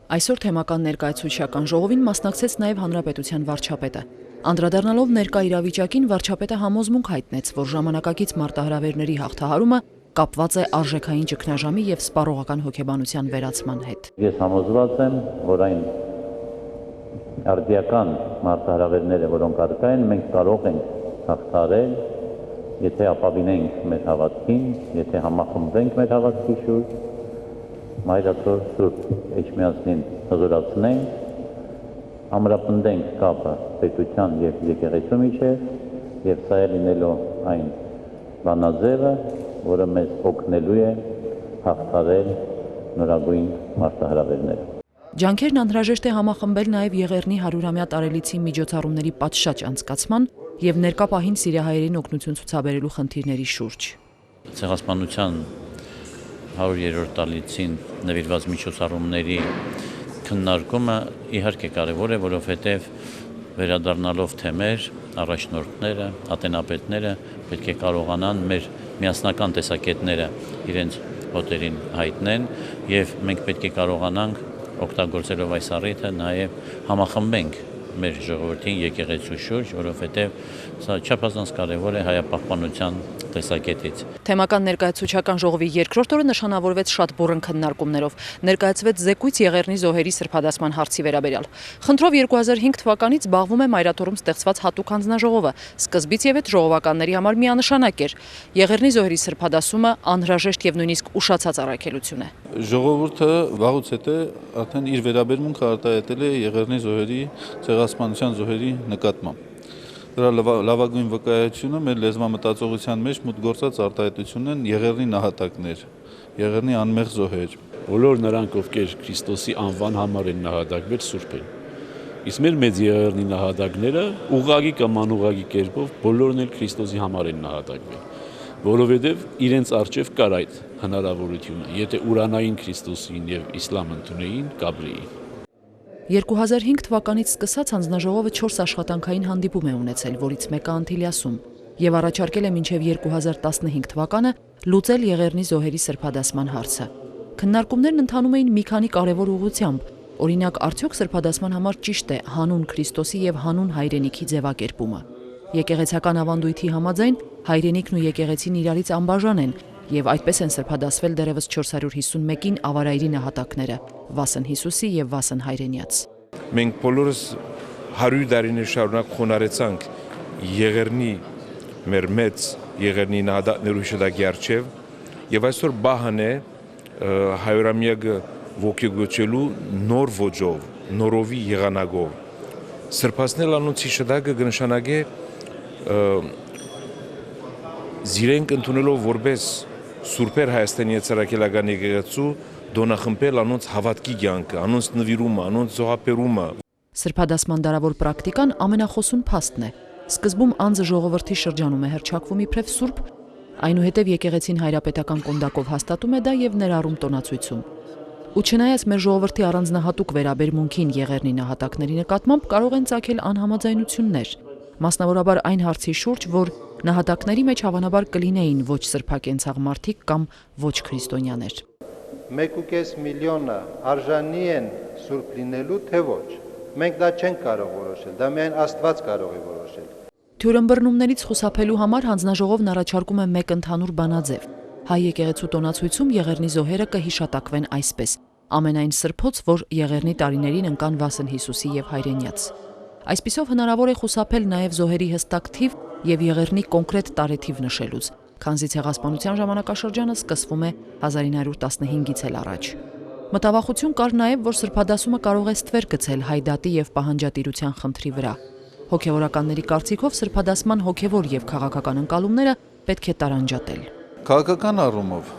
Այսօր թեմական ներկայացուցչական ժողովին մասնակցեց նաև Հանրապետության վարչապետը։ Անդրադառնալով ներկա իրավիճակին, վարչապետը համոզմունք հայտնեց, որ ժամանակակից մարտահրավերների հաղթահարումը կապված է արժեքային ճգնաժամի եւ սպառողական հոգեբանության վերացման հետ։ Ես համոզված եմ, որ այն արդիական մարտահրավերները, որոնք առկա են, մենք կարող ենք հաղթահարել, եթե ապավինենք մեր հավատքին, եթե համախմբենք մեր հավատքի շուրջ, Մայրաթոր Սուրբ Էջմիածնին հզորացնենք, ամրապնդենք կապը պետության եւ եկեղեցու միջեւ, եւ սա է լինելու այն բանաձևը, որը մեզ օգնելու է հաղթահարել նորագույն մարտահրավերները։ Ջանքերն անհրաժեշտ է համախմբել նաև Եղեռնի 100-ամյա տարելիցի միջոցառումների պատշաճ անցկացման եւ ներկա պահին սիրիահայերին օգնություն ցուցաբերելու խնդիրների շուրջ։ Ցեղասպանության 100-րդ տարելիցին նվիրված միջոցառումների քննարկումը իհարկե կարևոր է, որովհետև վերադառնալով թեմեր, առաջնորդները, ատենապետները պետք է կարողանան մեր միասնական տեսակետները իրենց հոտերին հայտնեն եւ մենք պետք է կարողանանք օգտագործելով այս առիթը նաև համախմբենք մեր ժողովրդին եկեղեցու շուրջ, որովհետև սա չափազանց կարևոր է հայապահպանության տեսակետից։ Թեմական ներկայացուցչական ժողովի երկրորդ օրը նշանավորվեց շատ բուռն քննարկումներով։ Ներկայացվեց զեկույց Եղեռնի զոհերի սրբադասման հարցի վերաբերյալ։ Խնդրով 2005 թվականից զբաղվում է Մայրաթորում ստեղծված հատուկ հանձնաժողովը։ Սկզբից եւ այդ ժողովականների համար միանշանակ էր։ Եղեռնի զոհերի սրբադասումը անհրաժեշտ եւ նույնիսկ ուշացած առաքելություն է։ Ժողովուրդը վաղուց հետո արդեն իր վերաբերմունքը արտահայտել է Եղեռնի զոհերի, ցեղասպանության զոհերի նկատմամբ։ Դրա լավագույն վկայությունը մեր լեզվամտածողության մեջ մուտք գործած արտահայտությունն են Եղեռնի նահատակներ, Եղեռնի անմեղ զոհեր։ Բոլոր նրանք, ովքեր Քրիստոսի անվան համար են նահատակվել, սուրբ են։ Իսկ մեր մեծ Եղեռնի նահատակները ուղղակի կամ անուղղակի կերպով բոլորն էլ Քրիստոսի համար են նահատակվել, որովհետև իրենց առջև կար այդ հնարավորությունը, եթե ուրանային Քրիստոսին եւ իսլամ ընդունեին, կապրեին։ 2005 թվականից սկսած հանձնաժողովը 4 աշխատանքային հանդիպում է ունեցել, որից մեկը Անտիլիասում, եւ առաջարկել է մինչեւ 2015 թվականը լուծել Եղեռնի զոհերի սրբադասման հարցը։ Քննարկումներն ընթանում էին մի քանի կարևոր ուղղությամբ, օրինակ, արդյոք սրբադասման համար ճիշտ է հանուն Քրիստոսի եւ հանուն հայրենիքի ձևակերպումը։ Եկեղեցական ավանդույթի համաձայն հայրենիքն ու եկեղեցին իրարից անբաժան են, եւ այդպես են սրբադասվել դեռևս 451-ին ավարայրի նահատակները՝ Վասն Հիսուսի եւ Վասն Հայրենյաց։ Մենք բոլորս 100 տարիներ շարունակ խոնարհեցանք Եղեռնի մեր մեծ Եղեռնի նահատակներու շտակի առջև եւ այսօր բահան է 100-ամյակը ոգեգոճելու նոր ոճով, նորովի եղանակով։ Սրբացնել անոնցի շտակը կնշանակե զիրենք ընդունելով որպես Սուրբեր Հայաստանի ցարակելական եկեղեցու դոնախմբել անոնց հավատքի կյանքը, անոնց նվիրումը, անոնց զոհաբերումը։ Սրբադասման դարավոր պրակտիկան ամենախոսուն փաստն է։ Սկզբում անձը ժողովրդի շրջանում է հռչակվում իբրև սուրբ, այնուհետև եկեղեցին հայրապետական կոնդակով հաստատում է դա եւ ներառում տոնացույցում։ Ու չնայած մեր ժողովրդի առանձնահատուկ վերաբերմունքին Եղեռնի նահատակների նկատմամբ կարող են ծագել անհամաձայնություններ, մասնավորաբար այն հարցի շուրջ, որ նահատակների մեջ հավանաբար կլինեին ոչ սրբակենցաղ մարդիկ կամ ոչ քրիստոնյաներ։ 1.5 միլիոնը արժանի են սուրբ լինելու, թե ոչ։ Մենք դա չենք կարող որոշել, դա միայն Աստված կարող է որոշել։ Թյուրըմբռնումներից խուսափելու համար հանձնաժողովն առաջարկում է մեկ ընդհանուր բանաձև։ Հայ եկեղեցու տոնացույցում Եղեռնի զոհերը կհիշատակվեն այսպես. ամենայն սրբոց, որ Եղեռնի տարիներին ընկան Վասն Հիսուսի եւ Հայրենյաց։ Այսպիսով հնարավոր է խուսափել նաև զոհերի հստակ թիվ եւ Եղեռնի կոնկրետ տարեթիվ նշելուց, քանզի ցեղասպանության ժամանակաշրջանը սկսվում է 1915-ից էլ առաջ։ Մտավախություն կար նաև, որ սրբադասումը կարող է ստվեր գցել հայ դատի եւ պահանջատիրության խնդրի վրա։ Հոգեվորականների կարծիքով սրբադասման հոգեվոր եւ քաղաքական ընկալումները պետք է տարանջատել։ Քաղաքական առումով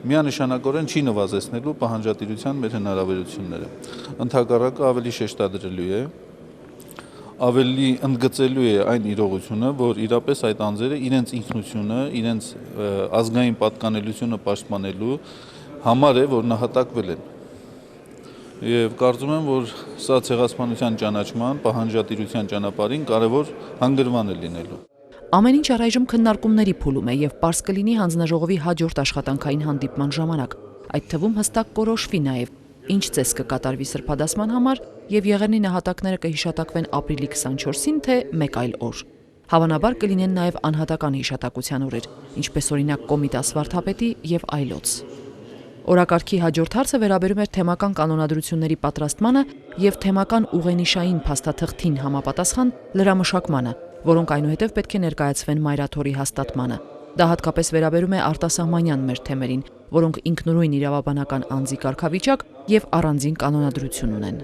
միանշանակորեն չի նվազեցնելու պահանջատիրության մեր հնարավորությունները։ Ընդհակառակը ավելի շեշտադրելու է, ավելի ընդգծելու է այն իրողությունը, որ իրապես այդ անձերը իրենց ինքնությունը, իրենց ազգային պատկանելությունը պաշտպանելու համար է, որ նահատակվել են։ Եվ կարծում եմ, որ սա ցեղասպանության ճանաչման, պահանջատիրության ճանապարհին կարևոր հանգրվան է լինելու։ Ամեն ինչ առայժմ քննարկումների փուլում է եւ պարզ կլինի հանձնաժողովի հաջորդ աշխատանքային հանդիպման ժամանակ։ Այդ թվում հստակ կորոշվի նաեւ ինչ ծես կկատարվի սրբադասման համար եւ Եղեռնի նահատակները կհիշատակվեն ապրիլի 24-ին, թե մեկ այլ օր։ Հավանաբար կլինեն նաև անհատական հիշատակության օրեր, ինչպես օրինակ Կոմիտաս վարդապետի եւ այլոց։ Օրակարգի հաջորդ հարցը վերաբերում էր թեմական կանոնադրությունների պատրաստմանը եւ թեմական ուղենիշային փաստաթղթին համապատասխան լրամշակմանը, որոնք այնուհետև պետք է ներկայացվեն մայրաթորի հաստատմանը։ Դա հատկապես վերաբերում է արտասահմանյան մեր թեմերին, որոնք ինքնուրույն իրավաբանական անձի կարգավիճակ եւ առանձին կանոնադրություն ունեն։